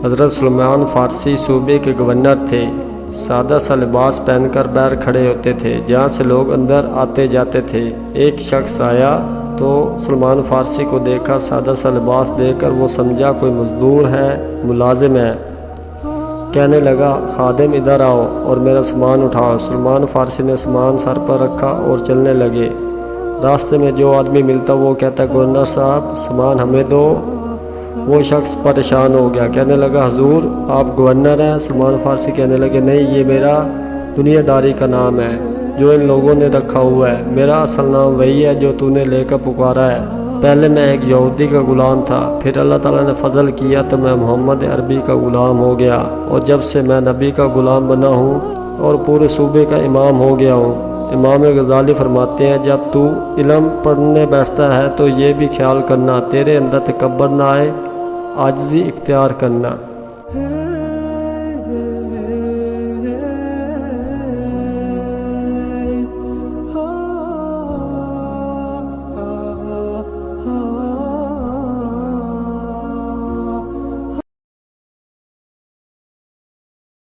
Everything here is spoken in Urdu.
حضرت سلمان فارسی صوبے کے گورنر تھے۔ سادہ سا لباس پہن کر باہر کھڑے ہوتے تھے جہاں سے لوگ اندر آتے جاتے تھے۔ ایک شخص آیا تو سلمان فارسی کو دیکھا، سادہ سا لباس دیکھ کر وہ سمجھا کوئی مزدور ہے، ملازم ہے۔ کہنے لگا خادم ادھر آؤ اور میرا سامان اٹھاؤ۔ سلمان فارسی نے سامان سر پر رکھا اور چلنے لگے۔ راستے میں جو آدمی ملتا وہ کہتا گورنر صاحب سامان ہمیں دو۔ وہ شخص پریشان ہو گیا، کہنے لگا حضور آپ گورنر ہیں؟ سلمان فارسی کہنے لگے نہیں، یہ میرا دنیا داری کا نام ہے جو ان لوگوں نے رکھا ہوا ہے، میرا اصل نام وہی ہے جو تو نے لے کر پکارا ہے۔ پہلے میں ایک یہودی کا غلام تھا، پھر اللہ تعالیٰ نے فضل کیا تو میں محمد عربی کا غلام ہو گیا، اور جب سے میں نبی کا غلام بنا ہوں اور پورے صوبے کا امام ہو گیا ہوں۔ امام غزالی فرماتے ہیں جب تو علم پڑھنے بیٹھتا ہے تو یہ بھی خیال کرنا تیرے اندر تکبر نہ آئے، عاجزی اختیار کرنا۔